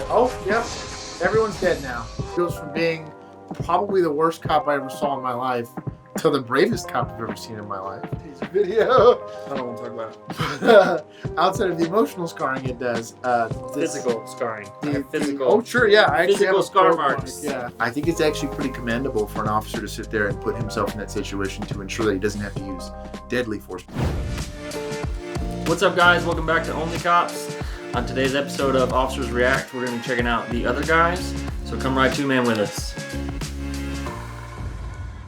Oh, yep. Everyone's dead now. Goes from being probably the worst cop I ever saw in my life to the bravest cop I've ever seen in my life. His video. I don't want to talk about it. Outside of the emotional scarring it does, Physical scarring. Oh, sure, yeah. I actually have physical a scar quote on marks. it, yeah. I think it's actually pretty commendable for an officer to sit there and put himself in that situation to ensure that he doesn't have to use deadly force. What's up, guys? Welcome back to Only Cops. On today's episode of Officers React, we're going to be checking out the other guys. So come ride two-man with us.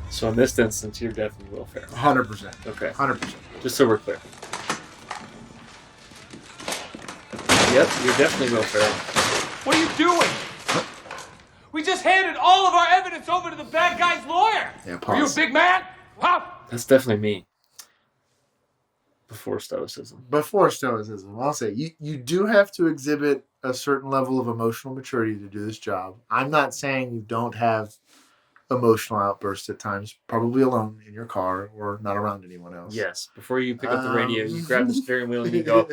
So in this instance, you're definitely Will Ferrell. 100%. Okay. 100%. Just so we're clear. Yep, you're definitely Will Ferrell. What are you doing? We just handed all of our evidence over to the bad guy's lawyer. Yeah, Are you a pause. big man? Huh? That's definitely me. Before stoicism. Before stoicism, I'll say you do have to exhibit a certain level of emotional maturity to do this job. I'm not saying you don't have emotional outbursts at times, probably alone in your car or not around anyone else. Yes, before you pick up the radio, you grab the steering wheel and you go,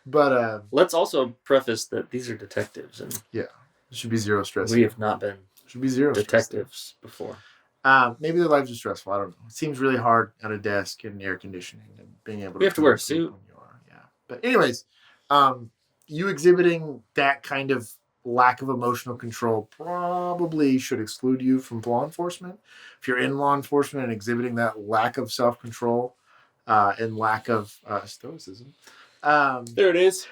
But let's also preface that these are detectives and yeah, there should be zero stress. we have not been should be zero detectives before. Maybe their lives are stressful. I don't know. It seems really hard at a desk and air conditioning and being able to. We have to wear a suit. When you are. Yeah. But anyways, you exhibiting that kind of lack of emotional control probably should exclude you from law enforcement. If you're in law enforcement and exhibiting that lack of self-control and lack of stoicism, There it is.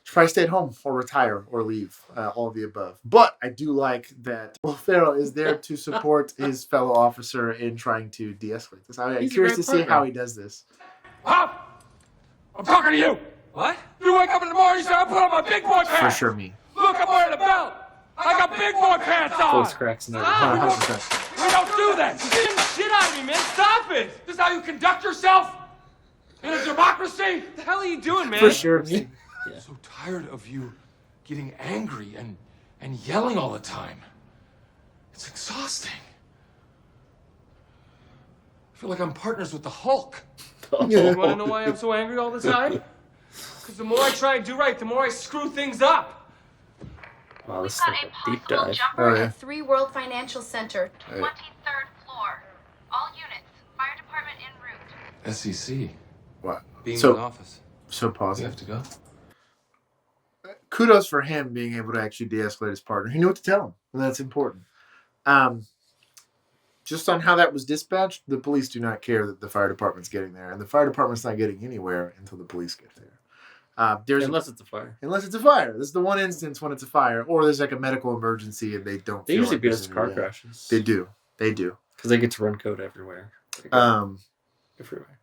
try to stay at home or retire or leave, all of the above. But I do like that Will Ferrell is there to support his fellow officer in trying to de-escalate this. I'm He's a curious to great see partner. how he does this. Huh? I'm talking to you. What? You wake up in the morning, you say, I put on my big boy For pants. sure me. Look, I'm wearing a belt. I got big boy pants on. Close cracks and everything. 100%. We don't do that. You're getting shit out of me, man. Stop it. This is how you conduct yourself in a democracy? What the hell are you doing, man? For sure me. I'm so tired of you getting angry and yelling all the time. It's exhausting. I feel like I'm partners with the Hulk. You want to know why I'm so angry all the time? Because the more I try and do right, the more I screw things up. Wow, this is Got like a a deep possible dive. jumper Oh, yeah. at 3 World Financial Center, Hey. 23rd floor. All units, fire department en route. SEC. What? Being So- in the office. So positive. to go? Kudos for him being able to actually de-escalate his partner. He knew what to tell him, and that's important. Just on how that was dispatched, the police do not care that the fire department's getting there, and the fire department's not getting anywhere until the police get there. Unless it's a fire. Unless it's a fire. This is the one instance when it's a fire, or there's like a medical emergency and they don't. They feel usually like beat there's us to car any- crashes. They do. They do. Because they get to run code everywhere. They go everywhere.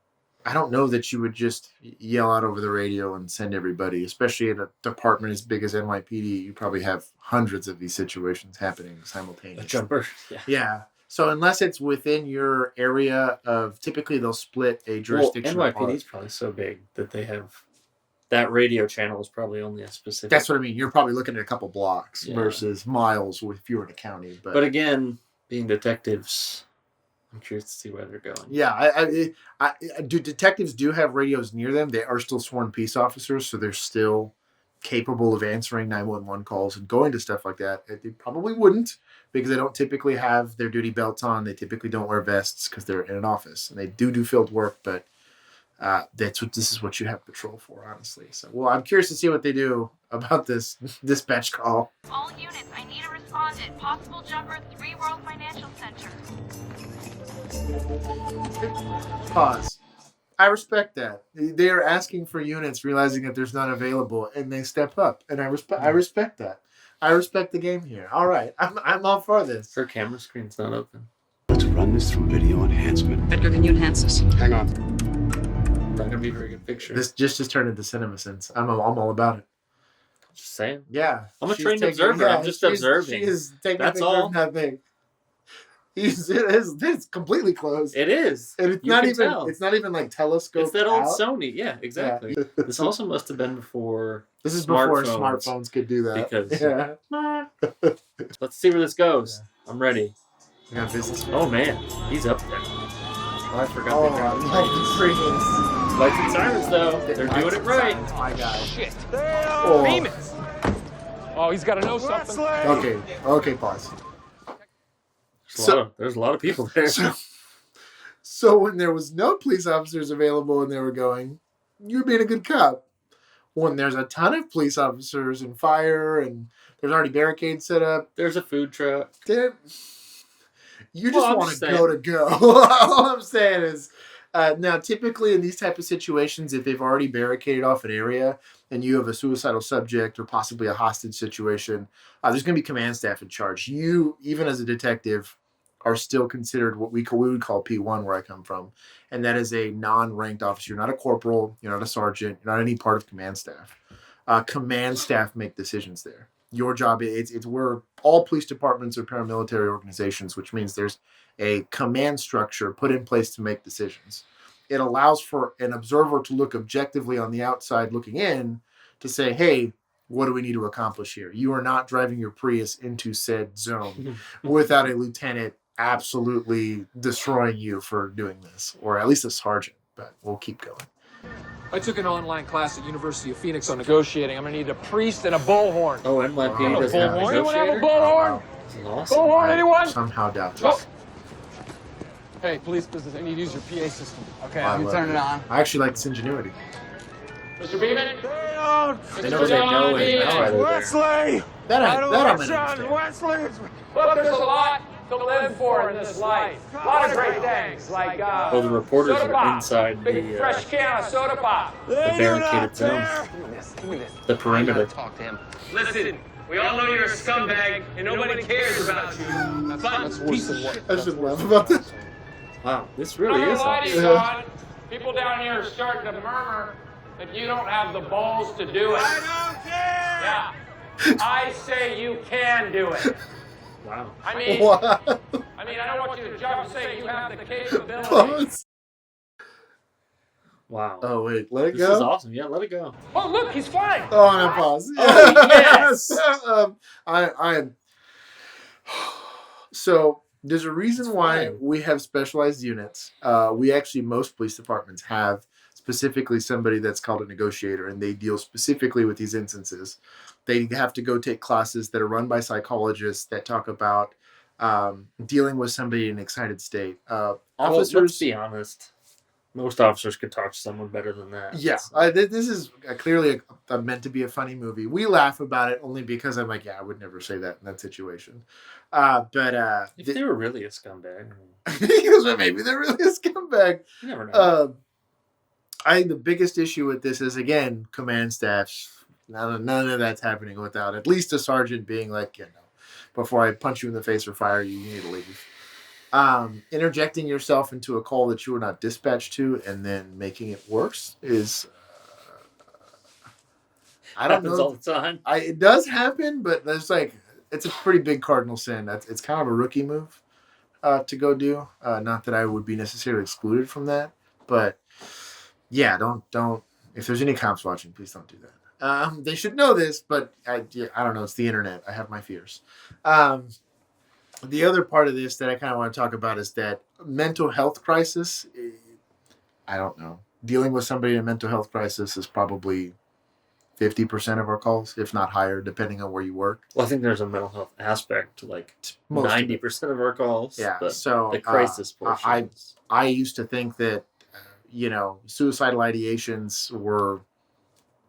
I don't know that you would just yell out over the radio and send everybody, especially in a department as big as NYPD. You probably have hundreds of these situations happening A simultaneously. jumper. Yeah. Yeah. So unless it's within your area of, typically they'll split a jurisdiction. Well, apart. NYPD is probably so big that they have that radio channel is probably only a specific. That's what I mean. You're probably looking at a couple blocks Yeah. versus miles if you were in a county. But again, being detectives, I'm curious to see where they're going. yeah, detectives do have radios near them. They are still sworn peace officers, so they're still capable of answering 911 calls and going to stuff like that. They probably wouldn't because they don't typically have their duty belts on. They typically don't wear vests because they're in an office, and they do field work. But this is what you have patrol for, honestly. So, well, I'm curious to see what they do about this dispatch call. All units, I need a respondent. Possible jumper, 3 World Financial Center. Pause. I respect that. They are asking for units, realizing that there's none available, and they step up. And I respect that. I respect the game here. All right, I'm all for this. Her camera screen's not open. Let's run this through video enhancement. Edgar, can you enhance this? Hang on. Not gonna be a very good picture. This just turned into CinemaSins. I'm all about it. Just saying. Yeah, I'm a she's trained taking- observer. I'm just observing. She is taking That's a picture all. of that thing. It's completely closed. It is. And it's You not can even. tell. It's not even like telescope. It's that old out. Sony. Yeah, exactly. This also must have been before. This is before smartphones. smartphones could do that. Because- yeah, Let's see where this goes. I'm ready. we got business. Oh man, he's up there. Oh, I forgot. Oh, they I grabbed the love ratings. the freeze. Lights and sirens, though. They're doing it right. My guy. Shit. Oh. Famous. Oh, he's got to know something. Okay, pause. There's a lot of people there. So when there was no police officers available and they were going, you're being a good cop. When there's a ton of police officers and fire and there's already barricades set up. There's a food truck. You just want to go. All I'm saying is, now typically in these type of situations, if they've already barricaded off an area and you have a suicidal subject or possibly a hostage situation, there's going to be command staff in charge. You, even as a detective, are still considered what we would call P1 where I come from. And that is a non-ranked officer. You're not a corporal. You're not a sergeant. You're not any part of command staff. Command staff make decisions there. Your job, it's where all police departments are paramilitary organizations, which means there's a command structure put in place to make decisions. It allows for an observer to look objectively on the outside looking in to say, hey, what do we need to accomplish here? You are not driving your Prius into said zone without a lieutenant absolutely destroying you for doing this, or at least a sergeant, but we'll keep going. I took an online class at University of Phoenix on negotiating. I'm gonna need a priest and a bullhorn. Oh, NYP doesn't have a Bullhorn? Anyone have a negotiator? bullhorn? This is awesome. Bullhorn, anyone? Somehow doubt Oh. this. Hey, police business. I need to use your PA system. Okay, I you love turn it. it on. I actually like this ingenuity. Mr. Beeman? They know it. Wesley! That I'm in. Wesley! Look, there's a lot to live for in this life. A lot of great things, like, Oh, the reporters soda are pop. inside Big fresh can of soda pop. the barricaded zone. Give me this. The perimeter. Talk to him. Listen, we all know you're a scumbag, and nobody cares about you. That's worse than what. I should laugh about this. Wow, this really is awesome. Don. People down here are starting to murmur that you don't have the balls to do it. I don't care! Yeah. I say you can do it. Wow. I mean, What? I don't want you to jump and say you have the capability. Pause. Wow. Oh wait, let it This go. is awesome. Yeah, let it go. Oh, look, he's flying. Oh, and I pause. Oh, yes. I am. So there's a reason why we have specialized units. Most police departments have specifically somebody that's called a negotiator, and they deal specifically with these instances. They have to go take classes that are run by psychologists that talk about dealing with somebody in an excited state. Officers, let's be honest. Most officers could talk to someone better than that. yeah, this is clearly meant to be a funny movie. We laugh about it only because I'm like, yeah, I would never say that in that situation. But If they were really a scumbag. because maybe they're really a scumbag. You never know. I think the biggest issue with this is, again, command staffs. None of that's happening without at least a sergeant being like, before I punch you in the face or fire you, you need to leave. Interjecting yourself into a call that you were not dispatched to and then making it worse is, I don't Happens know. all the time. It does happen, but it's a pretty big cardinal sin. It's kind of a rookie move to go do. Not that I would be necessarily excluded from that, but yeah, don't. If there's any cops watching, please don't do that. They should know this, but I don't know. It's the internet. I have my fears. The other part of this that I kind of want to talk about is that mental health crisis. I don't know. Dealing with somebody in a mental health crisis is probably 50% of our calls, if not higher, depending on where you work. Well, I think there's a mental health aspect to like Most of it. 90% of our calls. Yeah, but so the crisis portion. I used to think that, suicidal ideations were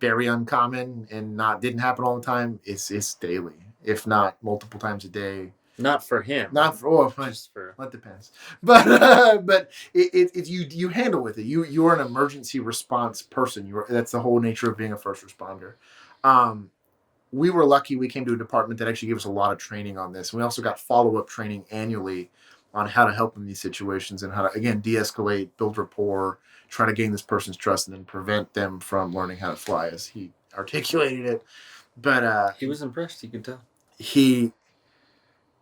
very uncommon and didn't happen all the time. It's daily, if not multiple times a day. Not for him. Not for Just for that depends. But it you handle with it. You're an emergency response person. That's the whole nature of being a first responder. We were lucky we came to a department that actually gave us a lot of training on this. And we also got follow-up training annually on how to help in these situations and how to, again, de-escalate, build rapport, try to gain this person's trust, and then prevent them from learning how to fly, as he articulated it. But he was impressed, you could tell.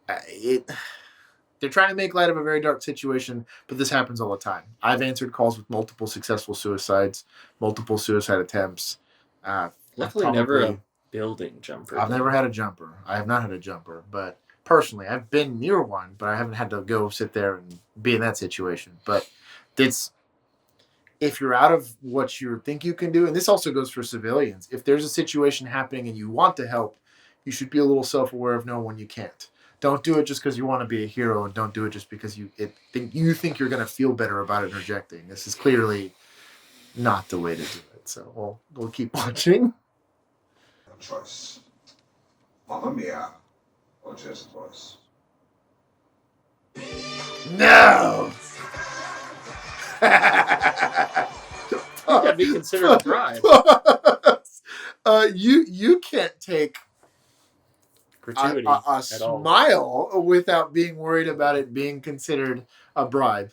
They're trying to make light of a very dark situation, but this happens all the time. I've answered calls with multiple successful suicides, multiple suicide attempts. Luckily, never a building jumper. I've never had a jumper. I have not had a jumper, but personally, I've been near one, but I haven't had to go sit there and be in that situation. But it's if you're out of what you think you can do, and this also goes for civilians, if there's a situation happening and you want to help, you should be a little self-aware of knowing when you can't. Don't do it just because you want to be a hero, and don't do it just because you think you're going to feel better about interjecting. This is clearly not the way to do it. So we'll keep watching. Choice. Mamma mia, or just voice. No. That'd be considered a bribe. You can't take Gratuity a at all. smile without being worried about it being considered a bribe.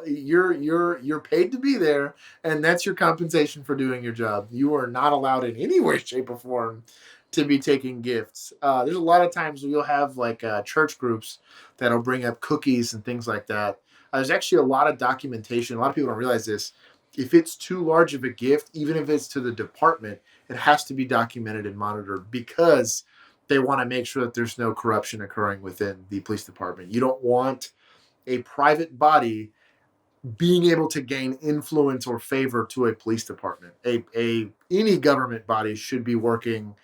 You're paid to be there, and that's your compensation for doing your job. You are not allowed in any way, shape, or form to be taking gifts. There's a lot of times where you'll have like church groups that'll bring up cookies and things like that. There's actually a lot of documentation. A lot of people don't realize this. If it's too large of a gift, even if it's to the department, it has to be documented and monitored because they want to make sure that there's no corruption occurring within the police department. You don't want a private body being able to gain influence or favor to a police department. Any government body should be working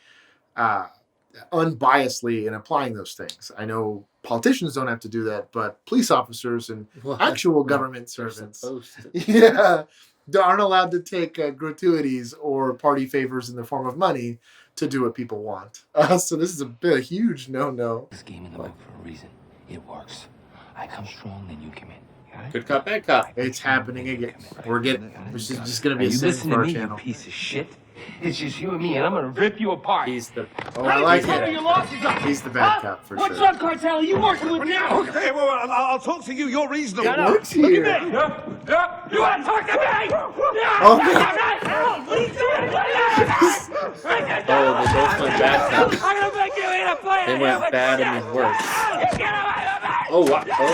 unbiasedly in applying those things. I know politicians don't have to do that, but police officers and actual government servants aren't allowed to take gratuities or party favors in the form of money to do what people want. So this is a huge no-no. This game in the book for a reason. It works. I come strong, then you come in. Good cop, bad cop. It's happening again. This is just going to be a you sin listen for to our me, channel. you piece of shit. It's just you and me, and I'm gonna rip you apart. He's the I like Tell me it. your losses are. He's the bad cop for What sure. drug cartel are you working with now? Okay, well, I'll talk to you. You're reasonable. It works here. You want to talk to me? Oh, What are you doing? oh, they both went bad cops. I'm gonna make you eat a plate. They went bad and then worse. Oh wow! Oh.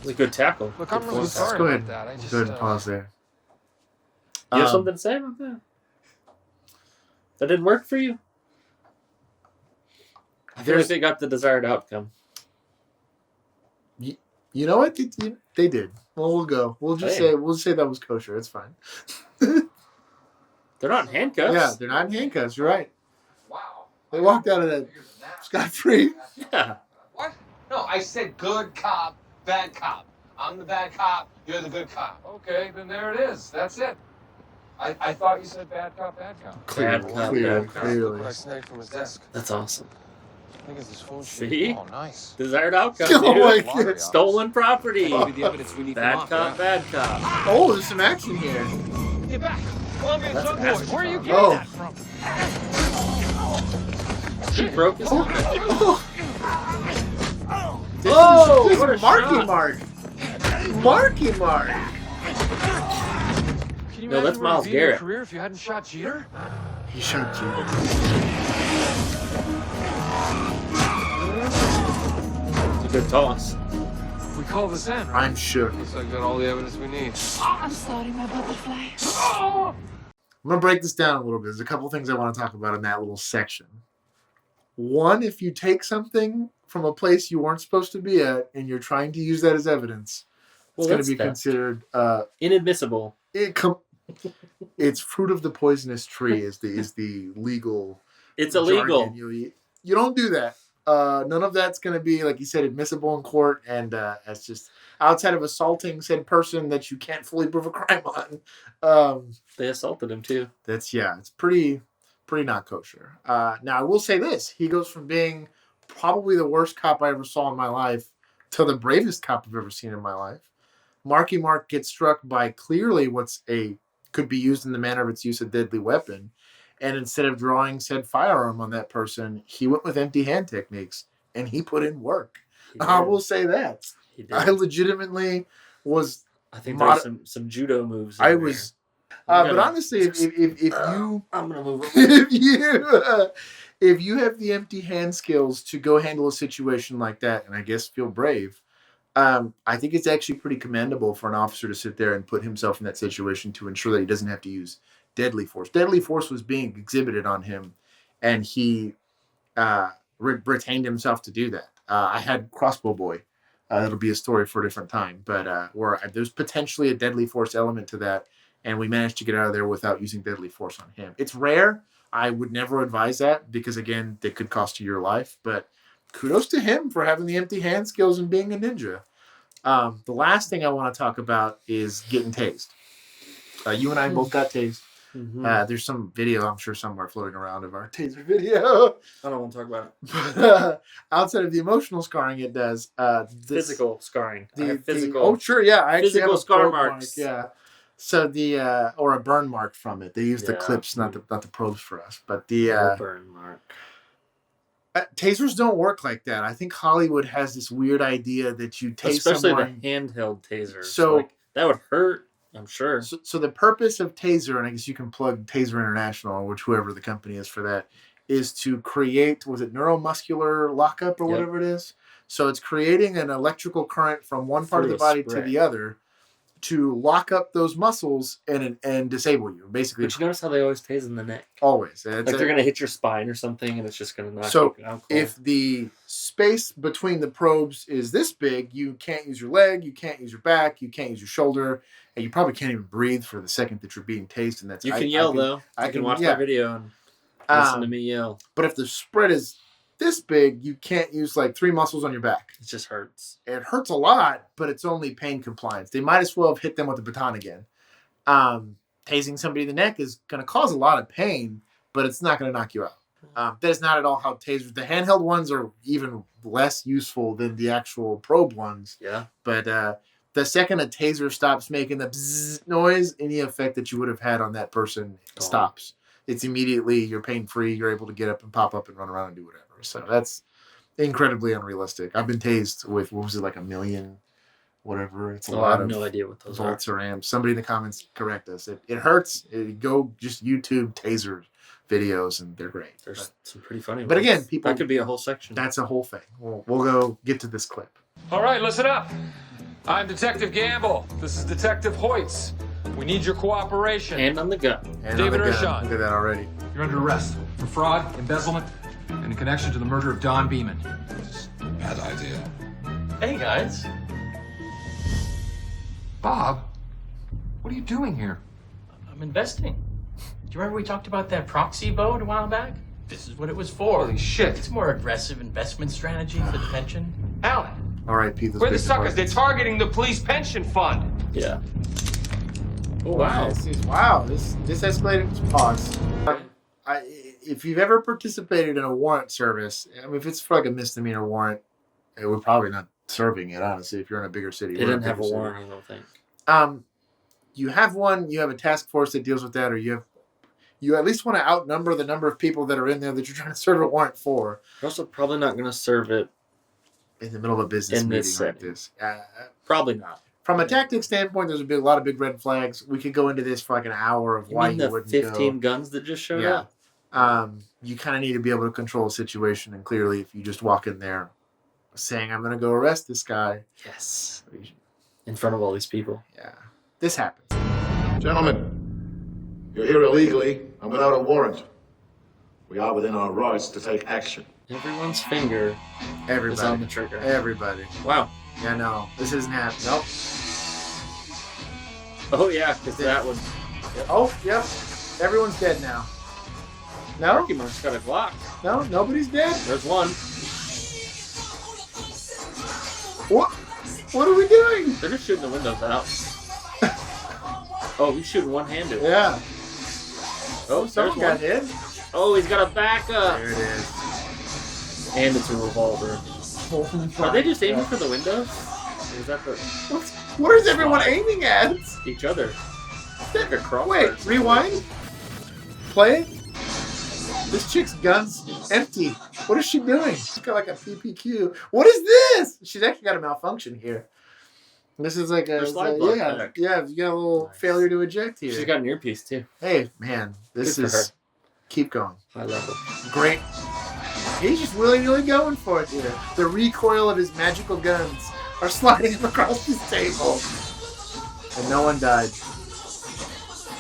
A good tackle. Look, I'm Good really force. sorry Go about ahead. that. I just, Go ahead and pause there. You have something to say about that? That didn't work for you? I feel like they got the desired outcome. You know what? They did. Well, we'll go. We'll just say that was kosher. It's fine. They're not in handcuffs. Yeah, they're not in handcuffs. You're right. Wow. They walked out of that scot-free. Yeah. What? No, I said good cop, bad cop. I'm the bad cop, you're the good cop. Okay, then there it is. That's it. I thought you said bad cop, bad cop. Bad cop, bad cop. Clearly. What I snagged from his desk. That's awesome. I think it's his phone sheet. See? Oh, nice. Desired outcome. Oh dude. my God. Stolen property. Maybe the evidence we need Bad from cop, bad cop. Oh, there's some action here. Get back. Colombian That's drug an boys. ass- Where are you getting Oh. that from? He broke his helmet. This Oh, is what a Marky shot. Mark. Marky Mark. Can you No, that's imagine where Miles you'd be in your Garrett. career if you hadn't shot Jeter? He shot you. It's a good toss. We call this in, right? I'm shook. Looks like I got all the evidence we need. I'm sorry, my butterfly. I'm going to break this down a little bit. There's a couple things I want to talk about in that little section. One, if you take something from a place you weren't supposed to be at and you're trying to use that as evidence, Well, it's going that's to be that. considered Inadmissible. it's fruit of the poisonous tree is the legal It's illegal. jargon. You don't do that. None of that's going to be, like you said, admissible in court, and that's just outside of assaulting said person that you can't fully prove a crime on. They assaulted him too. It's pretty not kosher. Now I will say this: he goes from being probably the worst cop I ever saw in my life to the bravest cop I've ever seen in my life. Marky Mark gets struck by clearly could be used in the manner of its use a deadly weapon. And instead of drawing said firearm on that person, he went with empty hand techniques and he put in work. I will say that. He did. I legitimately was. I think there's some judo moves. in I there. was. I'm But gonna- honestly, if you I'm gonna move. if you have the empty hand skills to go handle a situation like that, and I guess feel brave, I think it's actually pretty commendable for an officer to sit there and put himself in that situation to ensure that he doesn't have to use deadly force. Deadly force was being exhibited on him, and he retained himself to do that. I had Crossbow Boy. That'll be a story for a different time. But where there's potentially a deadly force element to that, and we managed to get out of there without using deadly force on him. It's rare. I would never advise that because, again, they could cost you your life. But kudos to him for having the empty hand skills and being a ninja. The last thing I want to talk about is getting tased. You and I both got tased. Mm-hmm. There's some video, I'm sure, somewhere floating around of our taser video. I don't want to talk about it. But outside of the emotional scarring it does, Physical scarring. Physical. Oh, sure, yeah. I actually physical have a scar probe marks. Mark, yeah. So or a burn mark from it. They use the Yeah. clips, not the probes for us. But the burn mark. tasers don't work like that. I think Hollywood has this weird idea that you tase Especially someone. the handheld tasers. So- like, that would hurt, I'm sure. So the purpose of Taser, and I guess you can plug Taser International, which whoever the company is for that, is to create, was it neuromuscular lockup or Yep. whatever it is? So it's creating an electrical current from one part of Through the a body to spray. the other to lock up those muscles and disable you. Basically, But you notice how they always tase in the neck? always. Like they're going to hit your spine or something and it's just going to knock So you out. if the space between the probes is this big, you can't use your leg, you can't use your back, you can't use your shoulder, and you probably can't even breathe for the second that you're being tased. And that's You can yell, though. I You can can- watch yeah. that video and listen to me yell. But if the spread is this big, you can't use like 3 muscles on your back. It just hurts. It hurts a lot, but it's only pain compliance. They might as well have hit them with a baton again. Tasing somebody in the neck is going to cause a lot of pain, but it's not going to knock you out. That is not at all how tasers. The handheld ones are even less useful than the actual probe ones. Yeah. But the second a taser stops making the bzzz noise, any effect that you would have had on that person stops. It's immediately, you're pain-free, you're able to get up and pop up and run around and do whatever. So that's incredibly unrealistic. I've been tased with, what was it, like 1 million, whatever. It's a I lot have of no idea what those are. volts or amps. Somebody in the comments correct us. It hurts. Go just YouTube taser videos, and they're great. There's some pretty funny But ones. again, people- That could be a whole section. That's a whole thing. We'll go get to this clip. All right, listen up. I'm Detective Gamble. This is Detective Hoitz. We need your cooperation. Hand on the gun. And David on the gun. Ershon. Look at that already. You're under arrest for fraud, embezzlement, and in connection to the murder of Don Beeman. Bad idea. Hey, guys. Bob, what are you doing here? I'm investing. Do you remember we talked about that proxy vote a while back? This is what it was for. Holy shit. It's a more aggressive investment strategy for the pension. Alan, R.I.P. those we're the big suckers. They're departments. targeting the police pension fund. Yeah. Oh, wow. Wow, this escalated. Pause. If you've ever participated in a warrant service, I mean, if it's for like a misdemeanor warrant, we're probably not serving it, honestly, if you're in a bigger city. They We're in didn't have a bigger city. warrant, I don't think. You have one, you have a task force that deals with that, or you at least want to outnumber the number of people that are in there that you're trying to serve a warrant for. You're also probably not going to serve it. In the middle of a business In meeting this like setting. this. Probably not. From a tactic standpoint, there's a lot of big red flags. We could go into this for like an hour of You why mean you the wouldn't 15 go. guns that just showed Yeah. up? You kind of need to be able to control a situation, and clearly, if you just walk in there saying, "I'm going to go arrest this guy," Yes. In front of all these people. yeah, this happens. Gentlemen, you're here illegally and without a warrant. We are within our rights to take action. Everyone's finger is on the Everybody, trigger. everybody. Wow. Yeah, no, this isn't happening. Nope. Oh, yeah, because that one. Oh, yep. Everyone's dead now. No, Marky Mark's got a Glock. no, nobody's dead. There's one. What? What are we doing? They're just shooting the windows out. Oh, he's shooting one-handed. Yeah. Oh, Someone there's got one. hit. Oh, he's got a backup. There it is. And it's a revolver. Are they just aiming for the windows? Or is that the What is everyone aiming at? each other? Like a crossfire. Wait, rewind. Play it. This chick's gun's empty. What is she doing? She's got like a PPQ. What is this? She's actually got a malfunction here. This is like Her slide block yeah, back. yeah. You got a little Nice. failure to eject here. She's got an earpiece too. Hey, man, this Good for is her. keep going. High level. Great. He's just willy-nilly going for it here. The recoil of his magical guns are sliding him across this table. And no one died.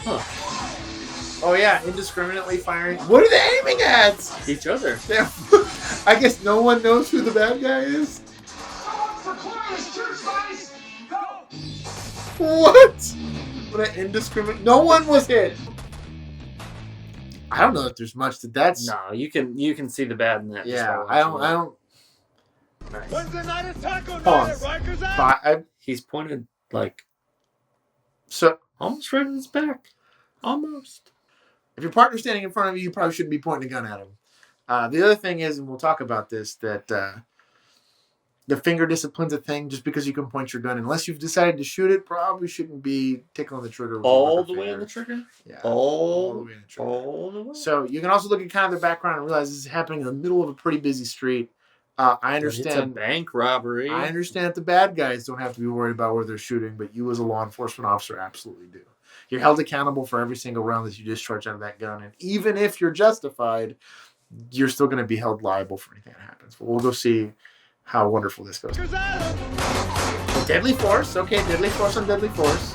Huh. Oh yeah, indiscriminately firing. What are they aiming at? Each other. I guess no one knows who the bad guy is. What? What an indiscriminate. No one was hit. I don't know if there's much to that. No, you can see the bad in that. Yeah, I don't. Nice. Wednesday night is taco night at Rikers Island. He's pointed like so almost right in his back. Almost. If your partner's standing in front of you, you probably shouldn't be pointing a gun at him. The other thing is, and we'll talk about this, that the finger discipline's a thing. Just because you can point your gun, unless you've decided to shoot it, probably shouldn't be tickling the trigger. With all the way on the trigger? Yeah. All the way on the trigger. All the way. So you can also look at kind of their background and realize this is happening in the middle of a pretty busy street. I understand. It's a bank robbery. I understand that the bad guys don't have to be worried about where they're shooting, but you as a law enforcement officer absolutely do. You're held accountable for every single round that you discharge out of that gun. And even if you're justified, you're still going to be held liable for anything that happens. But we'll go see how wonderful this goes. Deadly force. Okay, deadly force on deadly force.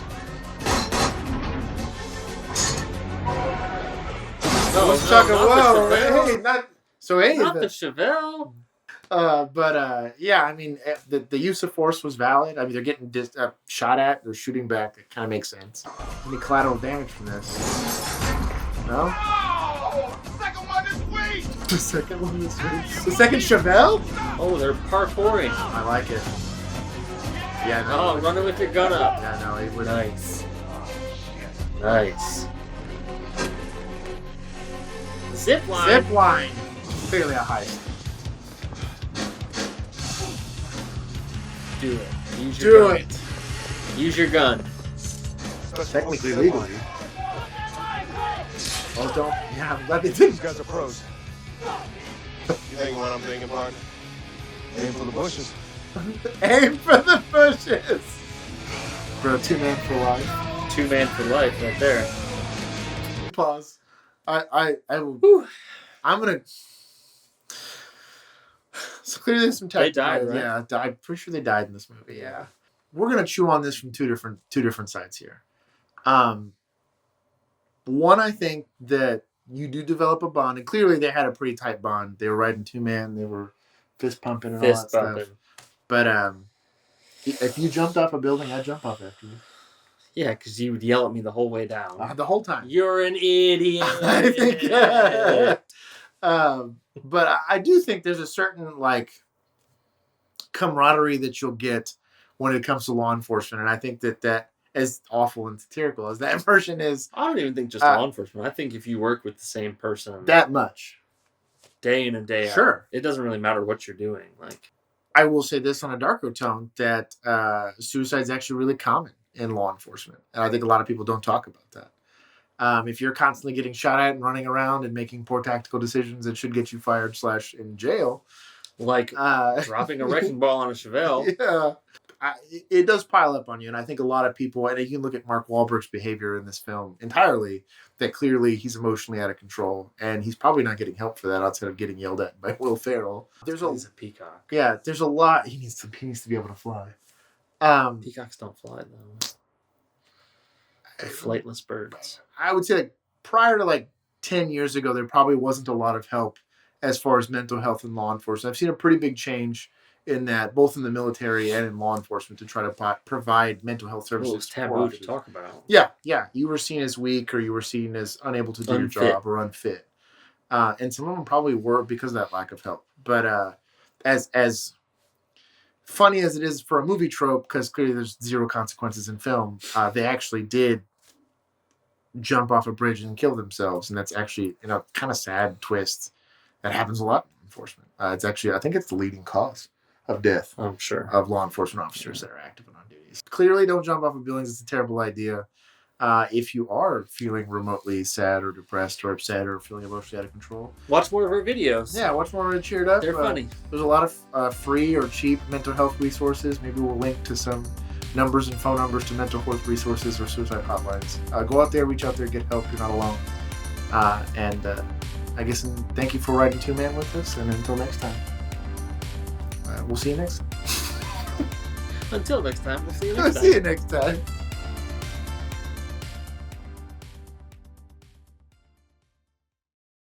Whoa, hey, not... So, hey, not the Chevelle. Yeah, I mean, the use of force was valid. I mean, they're getting shot at, they're shooting back. It kind of makes sense. Any collateral damage from this? No? Oh, the second one is weak. The second one is weak. The second Chevelle? Oh, they're parkouring. I like it. Yeah, no. Oh, running with your gun up. Yeah, no, it was nice. Nice. Zip line. Zip line. Clearly a heist. Do it. Use your gun. Use your gun. Technically legally. Oh, don't. Yeah, I'm glad they didn't. You guys are pros. You think what I'm thinking, partner? Aim for the bushes. Aim for the bushes. Bro, 2 man for life. 2 man for life, right there. Pause. I will. I'm gonna. So clearly there's some They died, right? Yeah, I'm pretty sure they died in this movie. Yeah, we're gonna chew on this from two different sides here. One, I think that you do develop a bond, and clearly they had a pretty tight bond. They were riding 2 man, they were fist pumping and all that stuff. But if you jumped off a building, I'd jump off after you. Yeah, because you would yell at me the whole way down. The whole time. You're an idiot. I think. But I do think there's a certain camaraderie that you'll get when it comes to law enforcement, and I think that as awful and satirical as that version is, I don't even think just law enforcement. I think if you work with the same person that much, day in and day out, sure, it doesn't really matter what you're doing. I will say this on a darker tone that suicide is actually really common in law enforcement, and I think a lot of people don't talk about that. If you're constantly getting shot at and running around and making poor tactical decisions that should get you fired / in jail, dropping a wrecking ball on a Chevelle, yeah, it does pile up on you. And I think a lot of people, and you can look at Mark Wahlberg's behavior in this film entirely, that clearly he's emotionally out of control, and he's probably not getting help for that outside of getting yelled at by Will Ferrell. He's a peacock. Yeah, there's a lot. He needs to be able to fly. Peacocks don't fly though. They're flightless birds. I would say prior to 10 years ago, there probably wasn't a lot of help as far as mental health in law enforcement. I've seen a pretty big change in that, both in the military and in law enforcement, to try to provide mental health services. Well, it's taboo to talk about. Yeah. You were seen as weak, or you were seen as unable to do your job or unfit. And some of them probably were because of that lack of help. But as funny as it is for a movie trope, because clearly there's zero consequences in film, they actually did jump off a bridge and kill themselves, and that's actually kind of sad twist that happens a lot in enforcement. It's actually, I think it's the leading cause of death. I'm sure of law enforcement officers that are active and on duties. Clearly, don't jump off of buildings. It's a terrible idea. If you are feeling remotely sad or depressed or upset or feeling emotionally out of control, watch more of her videos. Yeah, watch more of her Cheered Up. They're funny. There's a lot of free or cheap mental health resources. Maybe we'll link to some numbers and phone numbers to mental health resources or suicide hotlines. Go out there, reach out there, get help. You're not alone. I guess thank you for riding 2 man with us, and until next time, we'll see you next time. Until next time, we'll see you next time. We'll see you next time.